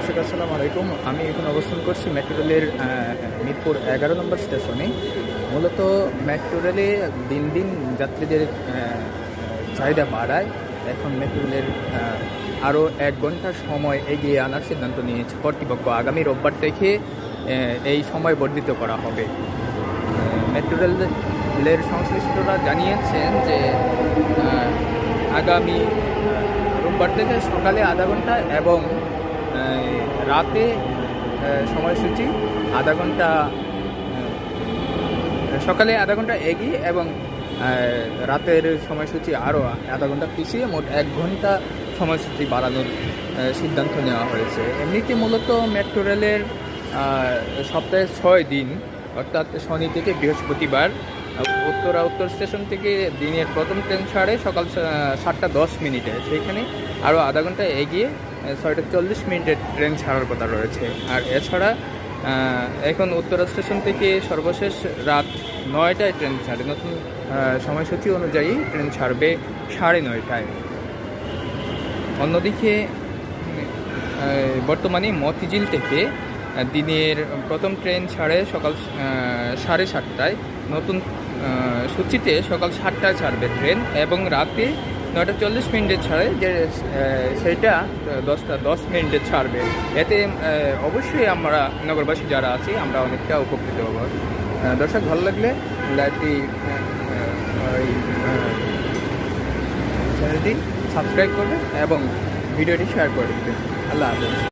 দর্শক আসসালামু আলাইকুম। আমি এখন অবস্থান করছি মেট্রো রেলের মিরপুর 11 নম্বর স্টেশনে। মূলত মেট্রো রেলে দিন দিন যাত্রীদের চাহিদা বাড়ায়। এখন মেট্রো রেলের আরও 1 ঘন্টা সময় এগিয়ে আনার সিদ্ধান্ত নিয়েছে কর্তৃপক্ষ। আগামী রোববার থেকে এই সময় বর্ধিত করা হবে। মেট্রো রেলের সংশ্লিষ্টরা জানিয়েছেন যে আগামী রোববার থেকে সকালে আধা ঘন্টা এবং রাতে সময়সূচি আধা ঘন্টা, সকালে আধা ঘন্টা এগিয়ে এবং রাতের সময়সূচি আরও আধা ঘন্টা পিছিয়ে মোট 1 ঘন্টা সময়সূচি বাড়ানোর সিদ্ধান্ত নেওয়া হয়েছে। এমনিতে মূলত মেট্রো রেলের সপ্তাহে 6 দিন, অর্থাৎ শনি থেকে বৃহস্পতিবার উত্তর স্টেশন থেকে দিনের প্রথম ট্রেন ছাড়ে সকাল 7:10 সেইখানে আরও আধা ঘন্টা এগিয়ে 6:40 ট্রেন ছাড়ার কথা রয়েছে। আর এছাড়া এখন উত্তরা স্টেশন থেকে সর্বশেষ রাত 9টায় ট্রেন ছাড়ে। নতুন সময়সূচি অনুযায়ী ট্রেন ছাড়বে 9:30টায়। অন্যদিকে বর্তমানে মতিঝিল থেকে দিনের প্রথম ট্রেন ছাড়ে সকাল 7:30টায়। নতুন সূচিতে সকাল 7টায় ছাড়বে ট্রেন এবং রাতে 9:40 ছাড়ে, যে সেইটা 10:10 ছাড়বে। এতে অবশ্যই আমরা নগরবাসী যারা আছি আমরা অনেকটা উপকৃত হব। দর্শক, ভালো লাগলে লাইভটি চ্যানেলটি সাবস্ক্রাইব করবেন এবং ভিডিওটি শেয়ার করে দেবেন। আল্লাহ হাফেজ।